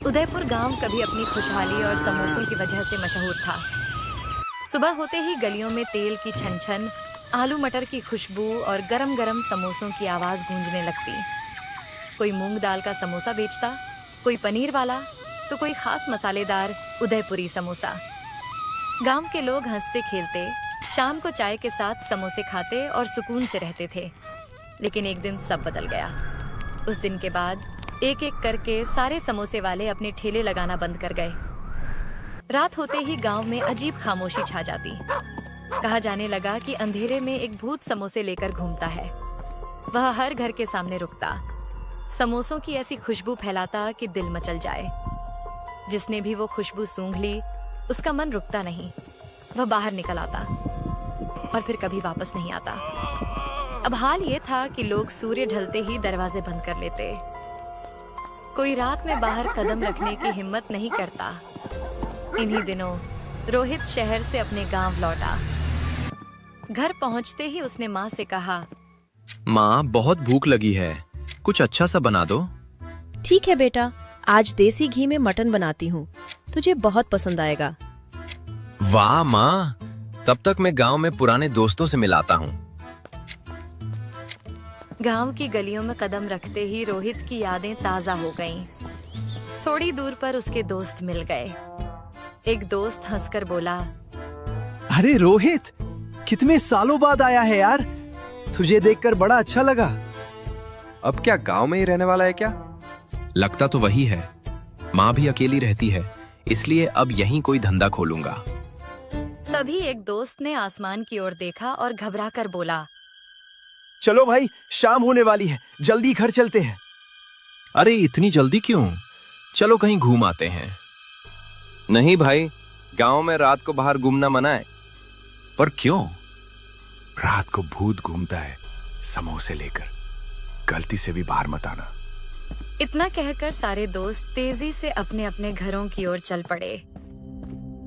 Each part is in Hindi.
उदयपुर गांव कभी अपनी खुशहाली और समोसों की वजह से मशहूर था। सुबह होते ही गलियों में तेल की छन-छन, आलू मटर की खुशबू और गरम गरम समोसों की आवाज गूंजने लगती। कोई मूंग दाल का समोसा बेचता, कोई पनीर वाला, तो कोई खास मसालेदार उदयपुरी समोसा। गांव के लोग हंसते खेलते शाम को चाय के साथ समोसे खाते और सुकून से रहते थे। लेकिन एक दिन सब बदल गया। उस दिन के बाद एक एक करके सारे समोसे वाले अपने ठेले लगाना बंद कर गए। रात होते ही गांव में अजीब खामोशी छा जाती। कहा जाने लगा कि अंधेरे में एक भूत समोसे लेकर घूमता है। वह हर घर के सामने रुकता, समोसों की ऐसी खुशबू फैलाता कि दिल मचल जाए। जिसने भी वो खुशबू सूंघ ली, उसका मन रुकता नहीं। वह बाहर निकल आता और फिर कभी वापस नहीं आता। अब हाल ये था कि लोग सूर्य ढलते ही दरवाजे बंद कर लेते। कोई रात में बाहर कदम रखने की हिम्मत नहीं करता। इन्हीं दिनों रोहित शहर से अपने गांव लौटा। घर पहुंचते ही उसने माँ से कहा, माँ, बहुत भूख लगी है, कुछ अच्छा सा बना दो। ठीक है बेटा, आज देसी घी में मटन बनाती हूँ, तुझे बहुत पसंद आएगा। वाह माँ, तब तक मैं गांव में पुराने दोस्तों से मिलाता हूँ। गांव की गलियों में कदम रखते ही रोहित की यादें ताजा हो गईं। थोड़ी दूर पर उसके दोस्त मिल गए। एक दोस्त हंसकर बोला, अरे रोहित, कितने सालों बाद आया है यार, तुझे देखकर बड़ा अच्छा लगा। अब क्या गांव में ही रहने वाला है क्या? लगता तो वही है। माँ भी अकेली रहती है, इसलिए अब यहीं कोई धंधा खोलूंगा। तभी एक दोस्त ने आसमान की ओर देखा और घबरा कर बोला, चलो भाई, शाम होने वाली है, जल्दी घर चलते हैं। अरे इतनी जल्दी क्यों? चलो कहीं घूम आते हैं। नहीं भाई, गांव में रात को बाहर घूमना मना है। पर क्यों? रात को भूत घूमता है समोसे लेकर, गलती से भी बाहर मत आना। इतना कहकर सारे दोस्त तेजी से अपने अपने घरों की ओर चल पड़े।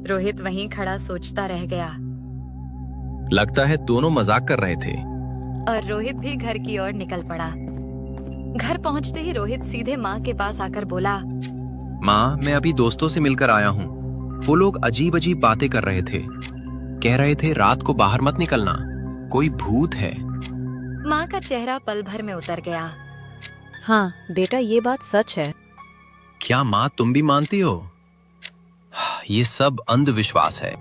रोहित वहीं खड़ा सोचता रह गया। लगता है दोनों मजाक कर रहे थे। और रोहित भी घर की ओर निकल पड़ा। घर पहुंचते ही रोहित सीधे माँ के पास आकर बोला, माँ, मैं अभी दोस्तों से मिलकर आया हूँ। वो लोग अजीब अजीब बातें कर रहे थे। कह रहे थे रात को बाहर मत निकलना, कोई भूत है। माँ का चेहरा पल भर में उतर गया। हाँ बेटा, ये बात सच है। क्या माँ, तुम भी मानती हो? ये सब अंधविश्वास है।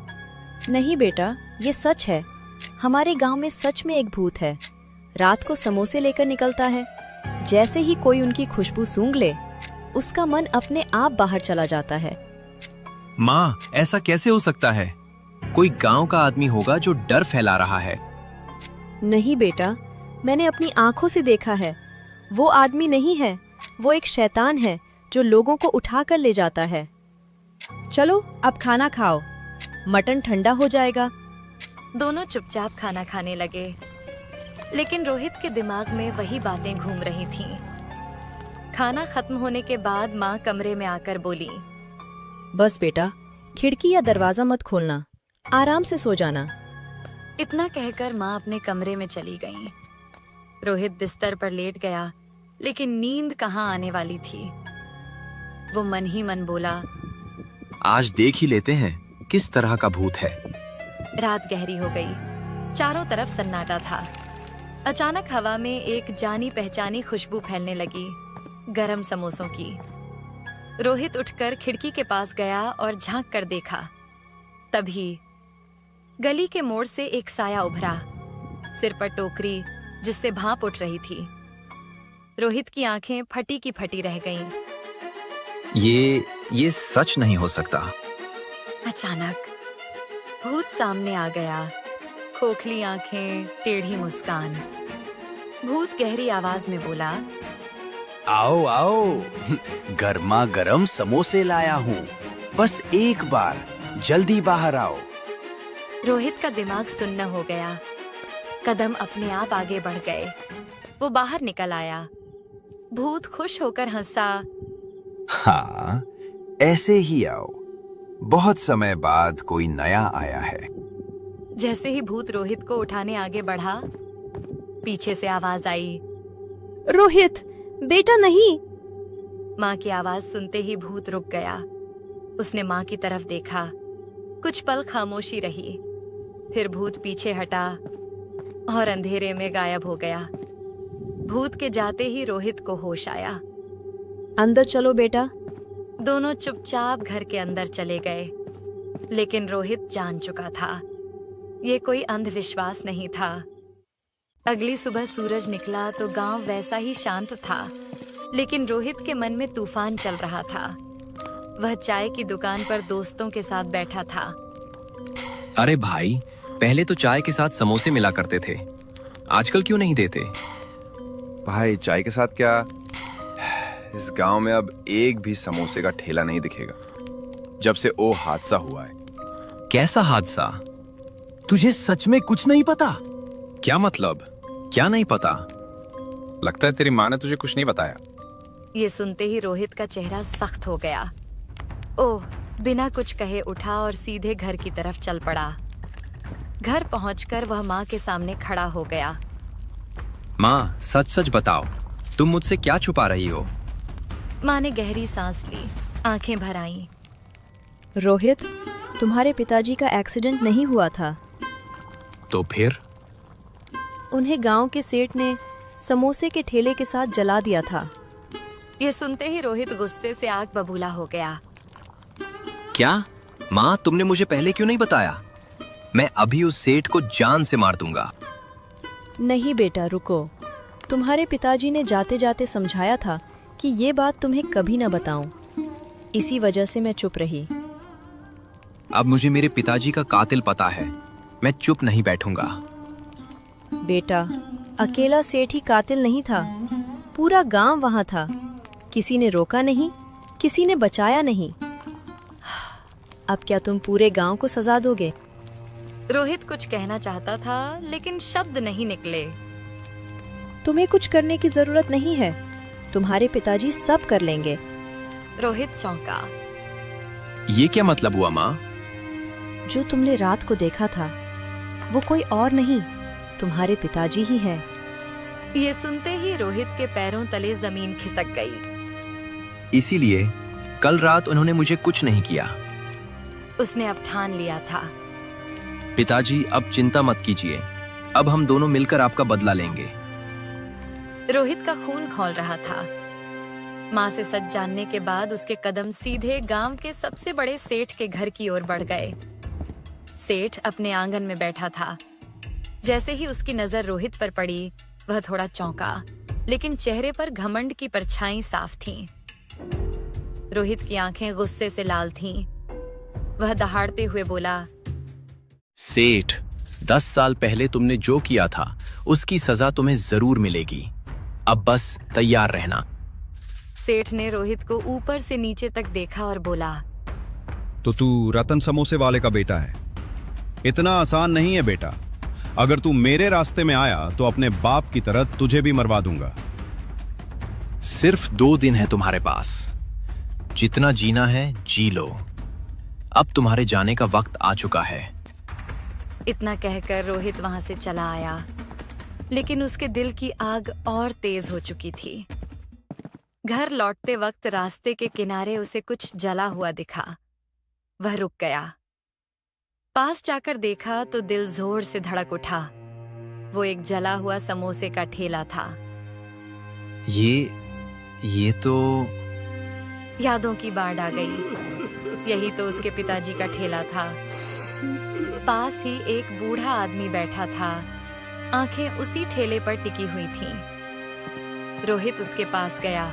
नहीं बेटा, ये सच है। हमारे गांव में सच में एक भूत है। रात को समोसे लेकर निकलता है। जैसे ही कोई उनकी खुशबू सूंघ ले, उसका मन अपने आप बाहर चला जाता है। माँ, ऐसा कैसे हो सकता है? कोई गांव का आदमी होगा जो डर फैला रहा है। नहीं बेटा, मैंने अपनी आंखों से देखा है। वो आदमी नहीं है, वो एक शैतान है जो लोगों को उठा कर ले जाता है। चलो अब खाना खाओ, मटन ठंडा हो जाएगा। दोनों चुपचाप खाना खाने लगे, लेकिन रोहित के दिमाग में वही बातें घूम रही थीं। खाना खत्म होने के बाद माँ कमरे में आकर बोली, बस बेटा, खिड़की या दरवाजा मत खोलना, आराम से सो जाना। इतना कहकर माँ अपने कमरे में चली गईं। रोहित बिस्तर पर लेट गया, लेकिन नींद कहाँ आने वाली थी। वो मन ही मन बोला, आज देख ही लेते हैं किस तरह का भूत है। रात गहरी हो गई, चारों तरफ सन्नाटा था। अचानक हवा में एक जानी पहचानी खुशबू फैलने लगी, गरम समोसों की। रोहित उठकर खिड़की के पास गया और झांक कर देखा। तभी गली के मोड़ से एक साया उभरा, सिर पर टोकरी जिससे भाप उठ रही थी। रोहित की आंखें फटी की फटी रह गईं। ये सच नहीं हो सकता। अचानक भूत सामने आ गया, खोखली आंखें, टेढ़ी मुस्कान। भूत गहरी आवाज में बोला, आओ आओ, गर्मा गर्म समोसे लाया हूँ, बस एक बार जल्दी बाहर आओ। रोहित का दिमाग सुन्न हो गया। कदम अपने आप आगे बढ़ गए। वो बाहर निकल आया। भूत खुश होकर हंसा। हाँ, ऐसे ही आओ, बहुत समय बाद कोई नया आया है। जैसे ही भूत रोहित को उठाने आगे बढ़ा, पीछे से आवाज आई, रोहित बेटा नहीं। माँ की आवाज सुनते ही भूत रुक गया। उसने माँ की तरफ देखा। कुछ पल खामोशी रही, फिर भूत पीछे हटा और अंधेरे में गायब हो गया। भूत के जाते ही रोहित को होश आया। अंदर चलो बेटा। दोनों चुपचाप घर के अंदर चले गए, लेकिन रोहित जान चुका था ये कोई अंधविश्वास नहीं था। अगली सुबह सूरज निकला तो गांव वैसा ही शांत था, लेकिन रोहित के मन में तूफान चल रहा था। वह चाय की दुकान पर दोस्तों के साथ बैठा था। अरे भाई, पहले तो चाय के साथ समोसे मिला करते थे, आजकल क्यों नहीं देते? भाई चाय के साथ क्या, इस गांव में अब एक भी समोसे का ठेला नहीं दिखेगा जब से वो हादसा हुआ है। कैसा हादसा? तुझे सच में कुछ नहीं पता? क्या मतलब? क्या नहीं पता? लगता है तेरी माँ ने तुझे कुछ नहीं बताया। ये सुनते ही रोहित का चेहरा सख्त हो गया। ओह, बिना कुछ कहे उठा और सीधे घर की तरफ चल पड़ा। घर पहुंचकर वह माँ के सामने खड़ा हो गया। माँ, सच सच बताओ, तुम मुझसे क्या छुपा रही हो? माँ ने गहरी सांस ली, आंखें भर आईं। रोहित, तुम्हारे पिताजी का एक्सीडेंट नहीं हुआ था। तो फिर? उन्हें गांव के सेठ ने समोसे के ठेले के साथ जला दिया था। ये सुनते ही रोहित गुस्से से आग बबूला हो गया। क्या? माँ, तुमने मुझे पहले क्यों नहीं बताया? मैं अभी उस सेठ को जान से मार दूंगा। नहीं बेटा, रुको। तुम्हारे पिताजी ने जाते जाते समझाया था कि ये बात तुम्हें कभी न बताऊं। इसी वजह से मैं चुप रही। अब मुझे मेरे पिताजी का कातिल पता है, मैं चुप नहीं बैठूंगा। बेटा, अकेला सेठ ही कातिल नहीं था, पूरा गांव वहां था। किसी ने रोका नहीं, किसी ने बचाया नहीं। अब क्या तुम पूरे गांव को सजा दोगे? रोहित कुछ कहना चाहता था, लेकिन शब्द नहीं निकले। तुम्हें कुछ करने की जरूरत नहीं है, तुम्हारे पिताजी सब कर लेंगे। रोहित चौंका। ये क्या मतलब हुआ माँ? जो तुमने रात को देखा था वो कोई और नहीं, तुम्हारे पिताजी ही हैं। ये सुनते ही रोहित के पैरों तले जमीन खिसक गई। इसीलिए कल रात उन्होंने मुझे कुछ नहीं किया। उसने अब ठान लिया था। पिताजी, अब चिंता मत कीजिए, अब हम दोनों मिलकर आपका बदला लेंगे। रोहित का खून खौल रहा था। माँ से सच जानने के बाद उसके कदम सीधे गांव के सबसे बड़े सेठ के घर की ओर बढ़ गए। सेठ अपने आंगन में बैठा था। जैसे ही उसकी नजर रोहित पर पड़ी, वह थोड़ा चौंका, लेकिन चेहरे पर घमंड की परछाई साफ थीं। रोहित की आंखें गुस्से से लाल थीं। वह दहाड़ते हुए बोला, सेठ, 10 साल पहले तुमने जो किया था उसकी सजा तुम्हें जरूर मिलेगी। अब बस तैयार रहना। सेठ ने रोहित को ऊपर से नीचे तक देखा और बोला, तो तू रतन समोसे वाले का बेटा है? इतना आसान नहीं है बेटा। अगर तू मेरे रास्ते में आया तो अपने बाप की तरह तुझे भी मरवा दूंगा। सिर्फ 2 दिन है तुम्हारे पास, जितना जीना है जी लो। अब तुम्हारे जाने का वक्त आ चुका है। इतना कहकर रोहित वहां से चला आया, लेकिन उसके दिल की आग और तेज हो चुकी थी। घर लौटते वक्त रास्ते के किनारे उसे कुछ जला हुआ दिखा। वह रुक गया। पास जाकर देखा तो दिल जोर से धड़क उठा। वो एक जला हुआ समोसे का ठेला था। ये तो यादों की बाढ़ आ गई। यही तो उसके पिताजी का ठेला था। पास ही एक बूढ़ा आदमी बैठा था। आंखें उसी ठेले पर टिकी हुई थीं। रोहित उसके पास गया।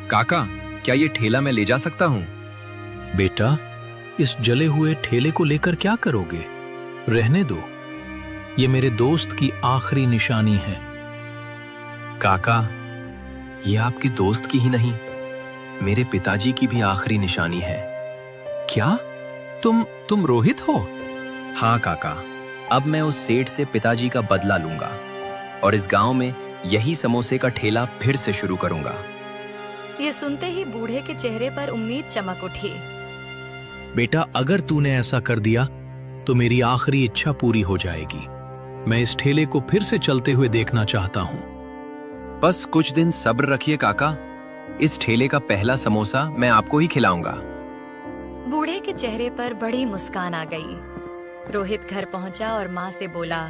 काका, क्या ये ठेला मैं ले जा सकता हूँ? बेटा, इस जले हुए ठेले को लेकर क्या करोगे? रहने दो, ये मेरे दोस्त की आखिरी निशानी है। काका, ये आपके दोस्त की ही नहीं, मेरे पिताजी की भी आखिरी निशानी है। क्या? तुम रोहित हो? हाँ काका, अब मैं उस सेठ से पिताजी का बदला लूंगा और इस गांव में यही समोसे का ठेला फिर से शुरू करूंगा। ये सुनते ही बूढ़े के चेहरे पर उम्मीद चमक उठी। बेटा, अगर तूने ऐसा कर दिया तो मेरी आखिरी इच्छा पूरी हो जाएगी। मैं इस ठेले को फिर से चलते हुए देखना चाहता हूँ। बस कुछ दिन सब्र रखिए काका, इस ठेले का पहला समोसा मैं आपको ही खिलाऊंगा। बूढ़े के चेहरे पर बड़ी मुस्कान आ गई। रोहित घर पहुंचा और माँ से बोला,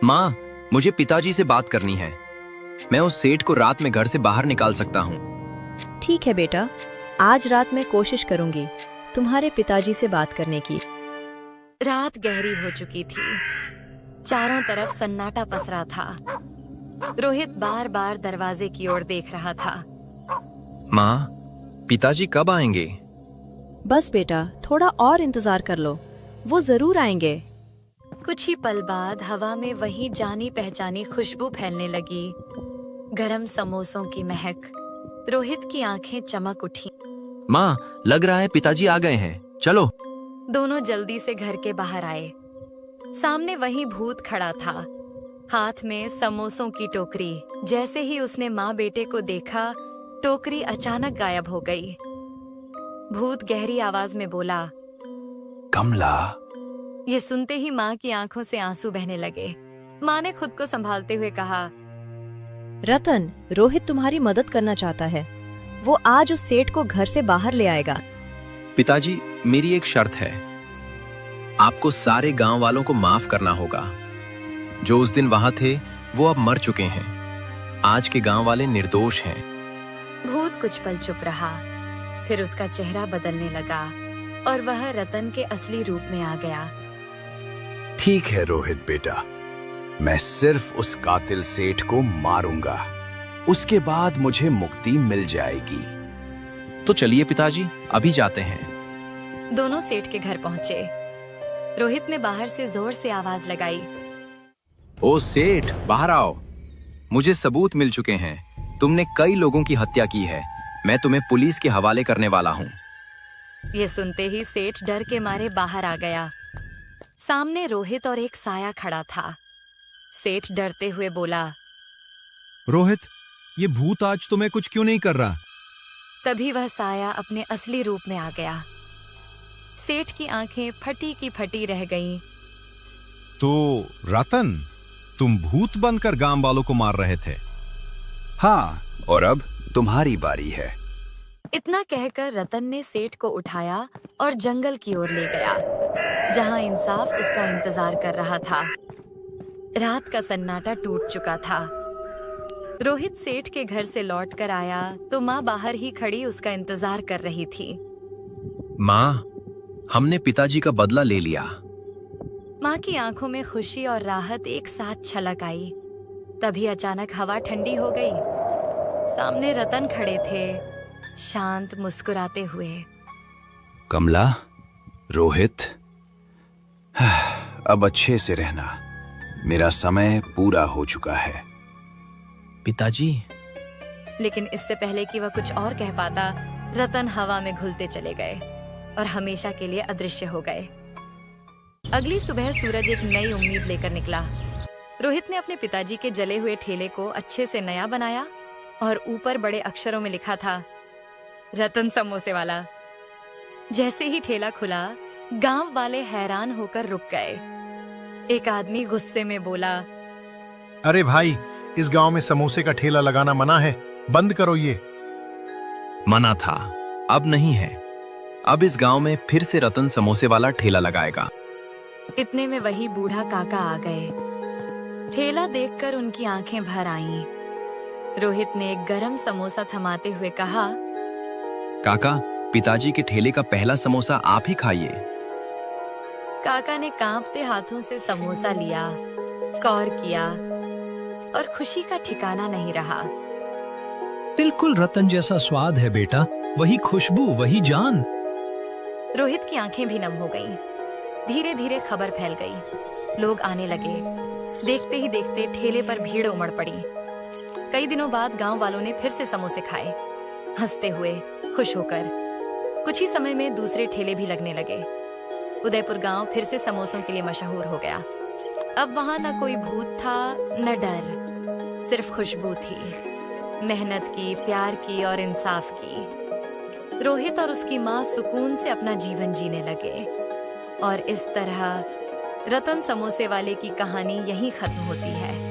माँ, मुझे पिताजी से बात करनी है। मैं उस सेठ को रात में घर से बाहर निकाल सकता हूँ। ठीक है बेटा, आज रात मैं कोशिश करूंगी तुम्हारे पिताजी से बात करने की। रात गहरी हो चुकी थी। चारों तरफ सन्नाटा पसरा था। रोहित बार बार दरवाजे की ओर देख रहा था। माँ, पिताजी कब आएंगे? बस बेटा, थोड़ा और इंतजार कर लो, वो जरूर आएंगे। कुछ ही पल बाद हवा में वही जानी पहचानी खुशबू फैलने लगी, गरम समोसों की महक। रोहित की आंखें चमक उठी। माँ, लग रहा है पिताजी आ गए हैं, चलो। दोनों जल्दी से घर के बाहर आए। सामने वही भूत खड़ा था, हाथ में समोसों की टोकरी। जैसे ही उसने माँ बेटे को देखा, टोकरी अचानक गायब हो गई। भूत गहरी आवाज में बोला, कमला। ये सुनते ही माँ की आंखों से आंसू बहने लगे। माँ ने खुद को संभालते हुए कहा, रतन, रोहित तुम्हारी मदद करना चाहता है। वो आज उस सेठ को घर से बाहर ले आएगा। पिताजी, मेरी एक शर्त है। आपको सारे गांव वालों को माफ करना होगा। जो उस दिन वहां थे वो अब मर चुके हैं। आज के गांव वाले निर्दोष हैं। भूत कुछ पल चुप रहा, फिर उसका चेहरा बदलने लगा और वह रतन के असली रूप में आ गया। ठीक है रोहित बेटा, मैं सिर्फ उस कातिल सेठ को मारूंगा, उसके बाद मुझे मुक्ति मिल जाएगी। तो चलिए पिताजी, अभी जाते हैं। दोनों सेठ के घर पहुंचे। रोहित ने बाहर से जोर से आवाज लगाई, ओ सेठ, बाहर आओ। मुझे सबूत मिल चुके हैं। तुमने कई लोगों की हत्या की है। मैं तुम्हें पुलिस के हवाले करने वाला हूँ। ये सुनते ही सेठ डर के मारे बाहर आ गया। सामने रोहित और एक साया खड़ा था। सेठ डरते हुए बोला, रोहित, ये भूत आज तुम्हें कुछ क्यों नहीं कर रहा? तभी वह साया अपने असली रूप में आ गया। सेठ की आंखें फटी की फटी रह गईं। तो रतन, तुम भूत बनकर गांव वालों को मार रहे थे? हाँ, और अब तुम्हारी बारी है। इतना कहकर रतन ने सेठ को उठाया और जंगल की ओर ले गया, जहां इंसाफ उसका इंतजार कर रहा था। रात का सन्नाटा टूट चुका था। रोहित सेठ के घर से लौट कर आया तो माँ बाहर ही खड़ी उसका इंतजार कर रही थी। माँ, हमने पिताजी का बदला ले लिया। माँ की आंखों में खुशी और राहत एक साथ छलक आई। तभी अचानक हवा ठंडी हो गई। सामने रतन खड़े थे, शांत, मुस्कुराते हुए। कमला, रोहित, अब अच्छे से रहना। मेरा समय पूरा हो चुका है। पिताजी। लेकिन इससे पहले कि वह कुछ और कह पाता, रतन हवा में घुलते चले गए और हमेशा के लिए अदृश्य हो गए। अगली सुबह सूरज एक नई उम्मीद लेकर निकला। रोहित ने अपने पिताजी के जले हुए ठेले को अच्छे से नया बनाया और ऊपर बड़े अक्षरों में लिखा था, रतन समोसे वाला। जैसे ही ठेला खुला, गांव वाले हैरान होकर रुक गए। एक आदमी गुस्से में बोला, अरे भाई, इस गांव में समोसे का ठेला लगाना मना है, बंद करो ये। मना था, अब नहीं है। अब इस गांव में फिर से रतन समोसे वाला ठेला लगाएगा। इतने में वही बूढ़ा काका आ गए। ठेला देखकर उनकी आंखें भर आईं। रोहित ने एक गरम समोसा थमाते हुए कहा, काका, पिताजी के ठेले का पहला समोसा आप ही खाइए। काका ने कांपते हाथों से समोसा लिया, कौर किया और खुशी का ठिकाना नहीं रहा। बिल्कुल रतन जैसा स्वाद है बेटा, वही खुशबू, वही जान। रोहित की आंखें भी नम हो गईं। धीरे धीरे खबर फैल गई। लोग आने लगे। देखते ही देखते ठेले पर भीड़ उमड़ पड़ी। कई दिनों बाद गांव वालों ने फिर से समोसे खाए, हंसते हुए, खुश होकर। कुछ ही समय में दूसरे ठेले भी लगने लगे। उदयपुर गांव फिर से समोसों के लिए मशहूर हो गया। अब वहां न कोई भूत था, न डर, सिर्फ खुशबू थी, मेहनत की, प्यार की और इंसाफ की। रोहित और उसकी माँ सुकून से अपना जीवन जीने लगे। और इस तरह रतन समोसे वाले की कहानी यहीं खत्म होती है।